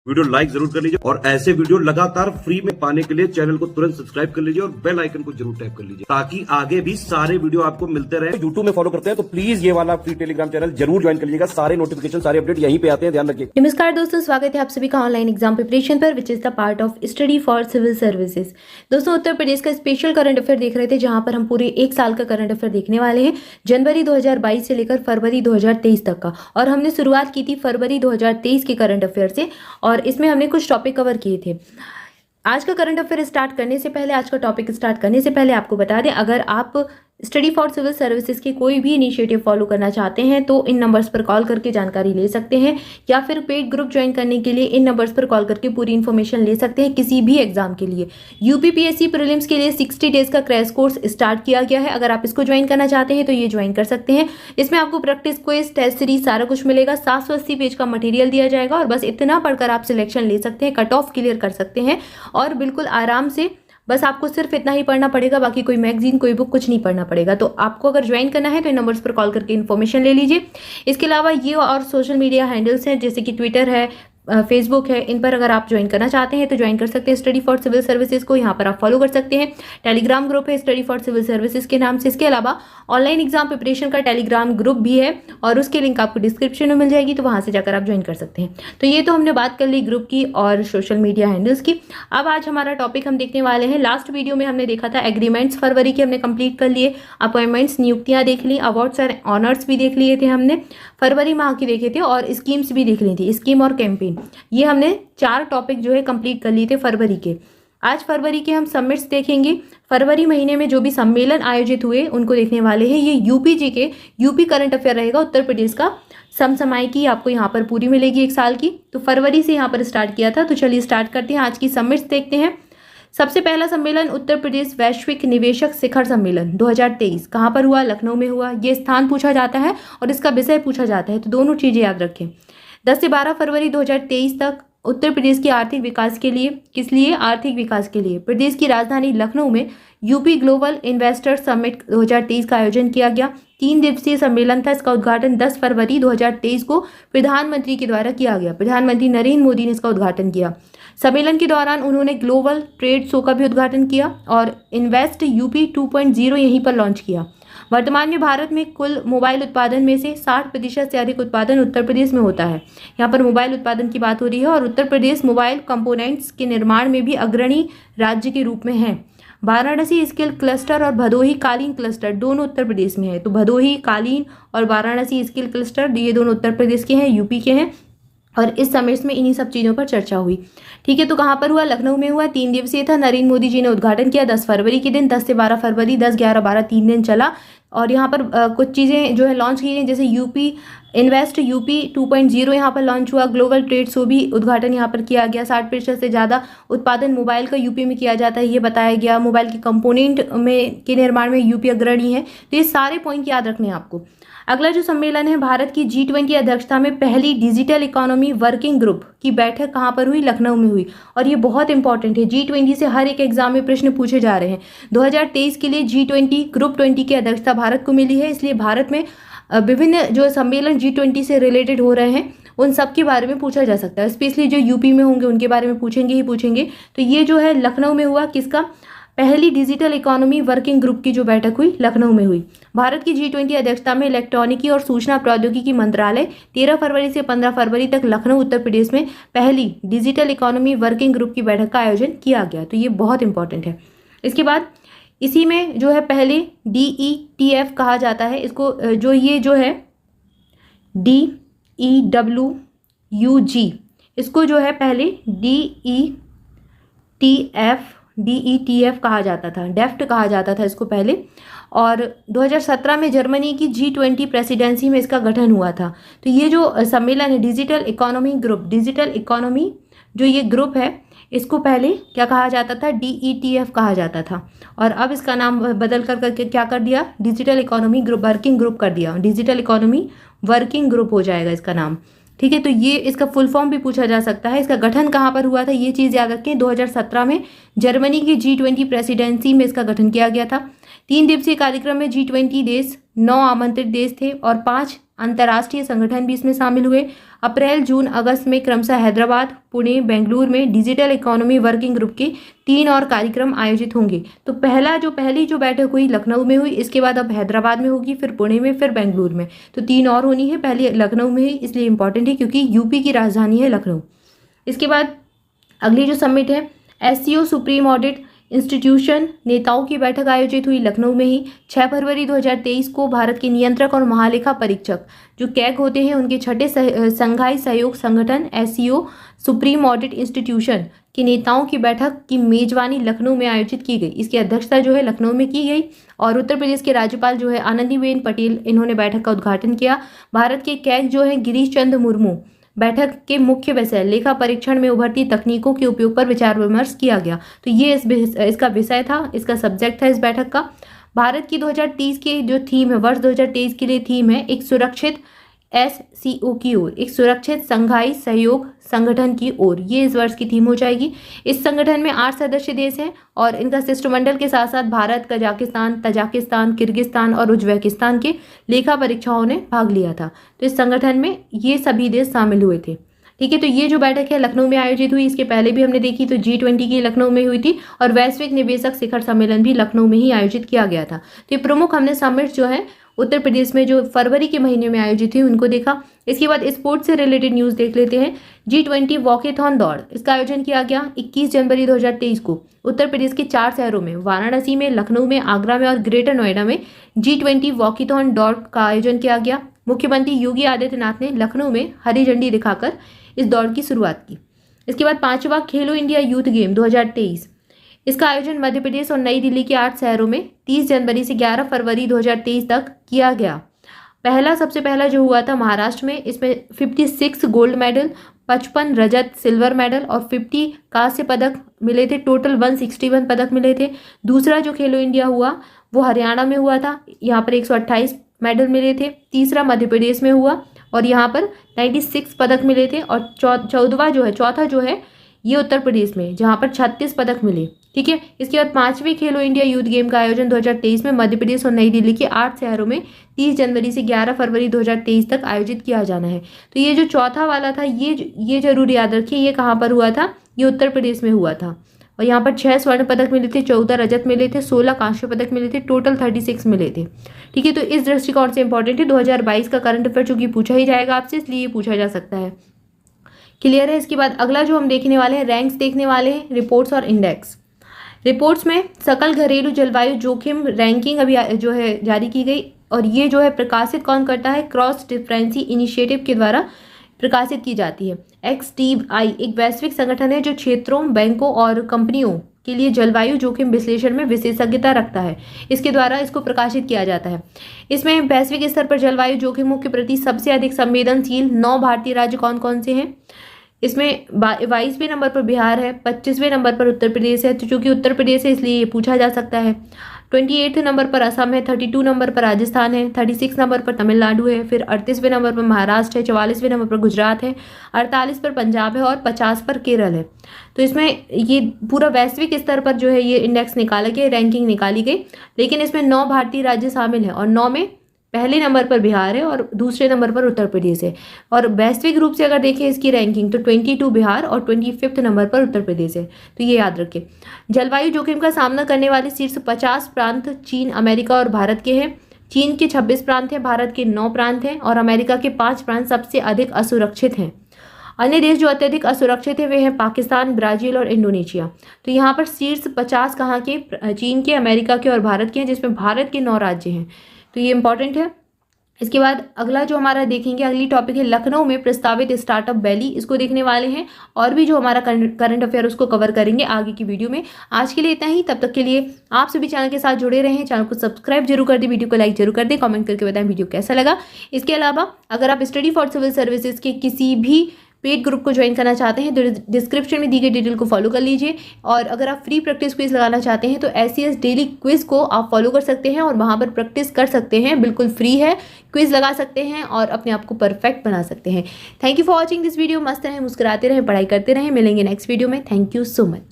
Video like जरूर कर लीजिए और ऐसे वीडियो लगातार फ्री में पाने के लिए चैनल को तुरंत सब्सक्राइब कर लीजिए और बेल आइकन को जरूर टैप कर लीजिए ताकि आगे भी सारे वीडियो आपको मिलते रहे। यूट्यूब में फॉलो करते हैं तो प्लीज ये वाला फ्री टेलीग्राम चैनल जरूर ज्वाइन कर लीजिएगा। सारे नोटिफिकेशन सारे अपडेट यहीं पे आते हैं, ध्यान रखिए। नमस्कार दोस्तों, स्वागत है आप सभी का ऑनलाइन एग्जाम प्रिपरेशन पर which is the part of study for civil services. दोस्तों, उत्तर प्रदेश का स्पेशल करंट अफेयर देख रहे थे जहां पर हम पूरे एक साल का करंट अफेयर देखने वाले हैं, जनवरी 2022 से लेकर फरवरी 2023 तक का। और हमने शुरुआत की थी फरवरी 2023 के करंट अफेयर से और इसमें हमने कुछ टॉपिक कवर किए थे। आज का करंट अफेयर स्टार्ट करने से पहले, आज का टॉपिक स्टार्ट करने से पहले आपको बता दें, अगर आप स्टडी फॉर सिविल सर्विसेज के कोई भी इनिशिएटिव फॉलो करना चाहते हैं तो इन नंबर्स पर कॉल करके जानकारी ले सकते हैं, या फिर पेड ग्रुप ज्वाइन करने के लिए इन नंबर्स पर कॉल करके पूरी इन्फॉर्मेशन ले सकते हैं किसी भी एग्जाम के लिए। यूपीपीएससी प्रीलिम्स के लिए 60 डेज का क्रैश कोर्स स्टार्ट किया गया है। अगर आप इसको ज्वाइन करना चाहते हैं तो ये ज्वाइन कर सकते हैं। इसमें आपको प्रैक्टिस क्विज, टेस्ट सीरीज सारा कुछ मिलेगा। 780 पेज का मटेरियल दिया जाएगा और बस इतना पढ़कर आप सिलेक्शन ले सकते हैं, कट ऑफ क्लियर कर सकते हैं और बिल्कुल आराम से। बस आपको सिर्फ इतना ही पढ़ना पड़ेगा, बाकी कोई मैगजीन, कोई बुक कुछ नहीं पढ़ना पड़ेगा। तो आपको अगर ज्वाइन करना है तो इन नंबर्स पर कॉल करके इन्फॉर्मेशन ले लीजिए। इसके अलावा ये और सोशल मीडिया हैंडल्स हैं जैसे कि ट्विटर है, फेसबुक है, इन पर अगर आप ज्वाइन करना चाहते हैं तो ज्वाइन कर सकते हैं स्टडी फॉर सिविल सर्विसेज को। यहाँ पर आप फॉलो कर सकते हैं। टेलीग्राम ग्रुप है स्टडी फॉर सिविल सर्विसेज के नाम से। इसके अलावा ऑनलाइन एग्जाम प्रिपरेशन का टेलीग्राम ग्रुप भी है और उसके लिंक आपको डिस्क्रिप्शन में मिल जाएगी, तो वहाँ से जाकर आप ज्वाइन कर सकते हैं। तो ये तो हमने बात कर ली ग्रुप की और सोशल मीडिया हैंडल्स की। अब आज हमारा टॉपिक हम देखने वाले हैं, लास्ट वीडियो में हमने देखा था एग्रीमेंट्स, फरवरी के हमने कंप्लीट कर लिए, अपॉइंटमेंट्स, नियुक्तियाँ देख ली, अवार्ड्स और ऑनर्स भी देख लिए थे हमने, फरवरी माह की देखे थे और स्कीम्स भी देख ली थी, स्कीम और कैंपेन। ये हमने 4 टॉपिक जो है कंप्लीट कर लिए थे फरवरी के। आज फरवरी के हम समिट्स देखेंगे। फरवरी महीने में जो भी सम्मेलन आयोजित हुए उनको देखने वाले हैं। ये यूपीजी के यूपी करंट अफेयर रहेगा, उत्तर प्रदेश का समसामयिकी आपको यहाँ पर पूरी मिलेगी एक साल की। तो फरवरी से यहाँ पर स्टार्ट किया था, तो चलिए स्टार्ट करते हैं। आज की समिट्स देखते हैं। सबसे पहला सम्मेलन उत्तर प्रदेश वैश्विक निवेशक शिखर सम्मेलन 2023 कहाँ पर हुआ? लखनऊ में हुआ। ये स्थान पूछा जाता है और इसका विषय पूछा जाता है, तो दोनों चीजें याद रखें। 10 से 12 फरवरी 2023 तक उत्तर प्रदेश के आर्थिक विकास के लिए, किस लिए? आर्थिक विकास के लिए प्रदेश की राजधानी लखनऊ में यूपी ग्लोबल इन्वेस्टर समिट 2023 का आयोजन किया गया। 3 दिवसीय सम्मेलन था। इसका उद्घाटन 10 फरवरी 2023 को प्रधानमंत्री के द्वारा किया गया। प्रधानमंत्री नरेंद्र मोदी ने इसका उद्घाटन किया। सम्मेलन के दौरान उन्होंने ग्लोबल ट्रेड शो का भी उद्घाटन किया और इन्वेस्ट यूपी 2.0 यहीं पर लॉन्च किया। वर्तमान में भारत में कुल मोबाइल उत्पादन में से 60% से अधिक उत्पादन उत्तर प्रदेश में होता है। यहाँ पर मोबाइल उत्पादन की बात हो रही है और उत्तर प्रदेश मोबाइल कंपोनेंट्स के निर्माण में भी अग्रणी राज्य के रूप में है। वाराणसी स्किल क्लस्टर और भदोही कालीन क्लस्टर दोनों उत्तर प्रदेश में है। तो भदोही कालीन और वाराणसी स्किल क्लस्टर ये दोनों उत्तर प्रदेश के हैं, यूपी के हैं। और इस समिट में इन्हीं सब चीज़ों पर चर्चा हुई। ठीक है, तो कहाँ पर हुआ? लखनऊ में हुआ। 3 दिवसीय था। नरेंद्र मोदी जी ने उद्घाटन किया 10 फरवरी के दिन। 10 से 12 फरवरी, 10, 11, 12 3 दिन चला और यहाँ पर कुछ चीज़ें जो है लॉन्च की गई, जैसे यूपी इन्वेस्ट यूपी 2.0 यहाँ पर लॉन्च हुआ। ग्लोबल ट्रेड शो भी उद्घाटन यहाँ पर किया गया। 60% से ज़्यादा उत्पादन मोबाइल का यूपी में किया जाता है, ये बताया गया। मोबाइल के कंपोनेंट में के निर्माण में यूपी अग्रणी है। तो ये सारे पॉइंट याद रखने हैं आपको। अगला जो सम्मेलन है, भारत की G20 अध्यक्षता में पहली डिजिटल इकोनॉमी वर्किंग ग्रुप की बैठक कहाँ पर हुई? लखनऊ में हुई। और ये बहुत इंपॉर्टेंट है, G20 से हर एक एग्जाम में प्रश्न पूछे जा रहे हैं। 2023 के लिए G20 ग्रुप 20 की अध्यक्षता भारत को मिली है, इसलिए भारत में विभिन्न जो सम्मेलन G20 से रिलेटेड हो रहे हैं उन सब के बारे में पूछा जा सकता है। स्पेशली जो यूपी में होंगे उनके बारे में पूछेंगे ही पूछेंगे। तो ये जो है लखनऊ में हुआ, किसका? पहली डिजिटल इकोनॉमी वर्किंग ग्रुप की जो बैठक हुई लखनऊ में हुई। भारत की G20 अध्यक्षता में इलेक्ट्रॉनिकी और सूचना प्रौद्योगिकी मंत्रालय 13 फरवरी से 15 फरवरी तक लखनऊ उत्तर प्रदेश में पहली डिजिटल इकोनॉमी वर्किंग ग्रुप की बैठक का आयोजन किया गया। तो ये बहुत इंपॉर्टेंट है। इसके बाद इसी में जो है पहले DETF कहा जाता है इसको, जो ये जो है DEWUG, इसको जो है पहले DETF कहा जाता था, डेफ्ट कहा जाता था इसको पहले। और 2017 में जर्मनी की G20 प्रेसिडेंसी में इसका गठन हुआ था। तो ये जो सम्मेलन है digital economy group, digital economy जो ये ग्रुप है इसको पहले क्या कहा जाता था? DETF कहा जाता था और अब इसका नाम बदल कर करके क्या कर दिया? Digital economy group working group कर दिया। डिजिटल इकोनॉमी वर्किंग ग्रुप हो जाएगा इसका नाम। ठीक है, तो ये इसका फुल फॉर्म भी पूछा जा सकता है। इसका गठन कहाँ पर हुआ था ये चीज़ याद रखें। 2017 में जर्मनी की G20 प्रेसिडेंसी में इसका गठन किया गया था। 3 दिवसीय कार्यक्रम में G20 देश, 9 आमंत्रित देश थे और 5 अंतर्राष्ट्रीय संगठन भी इसमें शामिल हुए। अप्रैल, जून, अगस्त में क्रमशः हैदराबाद, पुणे, बेंगलुरु में डिजिटल इकोनॉमी वर्किंग ग्रुप के 3 और कार्यक्रम आयोजित होंगे। तो पहली जो बैठक हुई लखनऊ में हुई, इसके बाद अब हैदराबाद में होगी, फिर पुणे में, फिर बेंगलुरु में। तो 3 और होनी है, पहले लखनऊ में ही, इसलिए इंपॉर्टेंट है क्योंकि यूपी की राजधानी है लखनऊ। इसके बाद अगली जो समिट है SCO सुप्रीम ऑडिट इंस्टीट्यूशन नेताओं की बैठक आयोजित हुई लखनऊ में ही। 6 फरवरी 2023 को भारत के नियंत्रक और महालेखा परीक्षक जो कैग होते हैं उनके 6ठे संघाई सहयोग संगठन SCO सुप्रीम ऑडिट इंस्टीट्यूशन के नेताओं की बैठक की मेजबानी लखनऊ में आयोजित की गई। इसकी अध्यक्षता जो है लखनऊ में की गई और उत्तर प्रदेश के राज्यपाल जो है आनंदीबेन पटेल, इन्होंने बैठक का उद्घाटन किया। भारत के कैग जो है गिरीश चंद्र मुर्मू। बैठक के मुख्य विषय लेखा परीक्षण में उभरती तकनीकों के उपयोग पर विचार विमर्श किया गया। तो ये इसका विषय था, इसका सब्जेक्ट था इस बैठक का। भारत की 2030 की जो थीम है, वर्ष 2023 के लिए थीम है एक सुरक्षित SCO की ओर, एक सुरक्षित संघाई सहयोग संगठन की ओर। ये इस वर्ष की थीम हो जाएगी। इस संगठन में 8 सदस्य देश हैं और इनका शिष्टमंडल के साथ साथ भारत, कजाकिस्तान, तजाकिस्तान, किर्गिस्तान और उज्बेकिस्तान के लेखा परीक्षाओं ने भाग लिया था। तो इस संगठन में ये सभी देश शामिल हुए थे। ठीक है, तो ये जो बैठक है लखनऊ में आयोजित हुई। इसके पहले भी हमने देखी तो G20 की लखनऊ में हुई थी और वैश्विक निवेशक शिखर सम्मेलन भी लखनऊ में ही आयोजित किया गया था। तो ये प्रमुख हमने समिट जो है उत्तर प्रदेश में जो फरवरी के महीने में आयोजित हुई उनको देखा। इसके बाद स्पोर्ट्स से रिलेटेड न्यूज़ देख लेते हैं। G20 वॉकेथॉन दौड़, इसका आयोजन किया गया 21 जनवरी 2023 को उत्तर प्रदेश के 4 शहरों में, वाराणसी में, लखनऊ में, आगरा में और ग्रेटर नोएडा में G20 वॉकेथॉन दौड़ का आयोजन किया गया। मुख्यमंत्री योगी आदित्यनाथ ने लखनऊ में हरी झंडी दिखाकर इस दौड़ की शुरुआत की। इसके बाद 5वां खेलो इंडिया यूथ गेम 2023, इसका आयोजन मध्य प्रदेश और नई दिल्ली के 8 शहरों में 30 जनवरी से 11 फरवरी 2023 तक किया गया। सबसे पहला जो हुआ था महाराष्ट्र में, इसमें 56 गोल्ड मेडल, 55 रजत सिल्वर मेडल और 50 कांस्य पदक मिले थे। टोटल 161 पदक मिले थे। दूसरा जो खेलो इंडिया हुआ वो हरियाणा में हुआ था, यहाँ पर 128 मेडल मिले थे। तीसरा मध्य प्रदेश में हुआ और यहाँ पर 96 पदक मिले थे। और चौथा जो है ये उत्तर प्रदेश में, जहाँ पर 36 पदक मिले। ठीक है, इसके बाद 5वें खेलो इंडिया यूथ गेम का आयोजन 2023 में मध्य प्रदेश और नई दिल्ली के 8 शहरों में 30 जनवरी से 11 फरवरी 2023 तक आयोजित किया जाना है। तो ये जो चौथा वाला था ये जरूर याद रखिए, ये कहाँ पर हुआ था, ये उत्तर प्रदेश में हुआ था। और यहाँ पर 6 स्वर्ण पदक मिले थे, 14 रजत मिले थे, 16 कांस्य पदक मिले थे, टोटल 36 मिले थे। ठीक है, तो इस दृष्टिकोण से इंपॉर्टेंट है। 2022 का करंट अफेयर चूंकि पूछा ही जाएगा आपसे, इसलिए ये पूछा जा सकता है। क्लियर है। इसके बाद अगला जो हम देखने वाले हैं, रैंक्स देखने वाले हैं, रिपोर्ट्स और इंडेक्स। रिपोर्ट्स में सकल घरेलू जलवायु जोखिम रैंकिंग अभी जो है जारी की गई और ये जो है प्रकाशित कौन करता है, क्रॉस डिफरेंसी इनिशिएटिव के द्वारा प्रकाशित की जाती है। XDI एक वैश्विक संगठन है जो क्षेत्रों, बैंकों और कंपनियों के लिए जलवायु जोखिम विश्लेषण में विशेषज्ञता रखता है। इसके द्वारा इसको प्रकाशित किया जाता है। इसमें वैश्विक स्तर पर जलवायु जोखिमों के प्रति सबसे अधिक संवेदनशील 9 भारतीय राज्य कौन कौन से हैं। इसमें 22वें नंबर पर बिहार है, 25वें नंबर पर उत्तर प्रदेश है। तो चूंकि उत्तर प्रदेश है इसलिए ये पूछा जा सकता है। 28वें नंबर पर असम है, 32 नंबर पर राजस्थान है, 36 नंबर पर तमिलनाडु है, फिर 38वें नंबर पर महाराष्ट्र है, 44वें नंबर पर गुजरात है, 48 पर पंजाब है और 50 पर केरल है। तो इसमें ये पूरा वैश्विक स्तर पर जो है ये इंडेक्स निकाला गया, रैंकिंग निकाली गई। लेकिन इसमें 9 भारतीय राज्य शामिल हैं और 9 में पहले नंबर पर बिहार है और दूसरे नंबर पर उत्तर प्रदेश है। और वैश्विक रूप से अगर देखें इसकी रैंकिंग तो 22 बिहार और 25वें नंबर पर उत्तर प्रदेश है। तो ये याद रखें। जलवायु जोखिम का सामना करने वाले शीर्ष 50 प्रांत चीन, अमेरिका और भारत के हैं। चीन के 26 प्रांत हैं, भारत के 9 प्रांत हैं और अमेरिका के 5 प्रांत सबसे अधिक असुरक्षित हैं। अन्य देश जो अत्यधिक असुरक्षित है वे हैं पाकिस्तान, ब्राजील और इंडोनेशिया। तो यहाँ पर शीर्ष 50 कहाँ के, चीन के, अमेरिका के और भारत के हैं, जिसमें भारत के 9 राज्य हैं। तो ये इंपॉर्टेंट है। इसके बाद अगला जो हमारा देखेंगे, अगली टॉपिक है लखनऊ में प्रस्तावित स्टार्टअप वैली। इसको देखने वाले हैं और भी जो हमारा करंट अफेयर उसको कवर करेंगे आगे की वीडियो में। आज के लिए इतना ही, तब तक के लिए आप सभी चैनल के साथ जुड़े रहें। चैनल को सब्सक्राइब जरूर कर दें, वीडियो को लाइक जरूर कर दें, कमेंट करके बताएं वीडियो कैसा लगा। इसके अलावा अगर आप स्टडी फॉर सिविल सर्विसेज के किसी भी पेड ग्रुप को ज्वाइन करना चाहते हैं तो डिस्क्रिप्शन में दी गई डिटेल को फॉलो कर लीजिए। और अगर आप फ्री प्रैक्टिस क्विज लगाना चाहते हैं तो SCS डेली क्विज को आप फॉलो कर सकते हैं और वहाँ पर प्रैक्टिस कर सकते हैं, बिल्कुल फ्री है। क्विज लगा सकते हैं और अपने आप को परफेक्ट बना सकते हैं। Thank you for watching this video. मस्त रहें, मुस्कुराते रहें, पढ़ाई करते रहें। मिलेंगे नेक्स्ट वीडियो में। Thank you so much.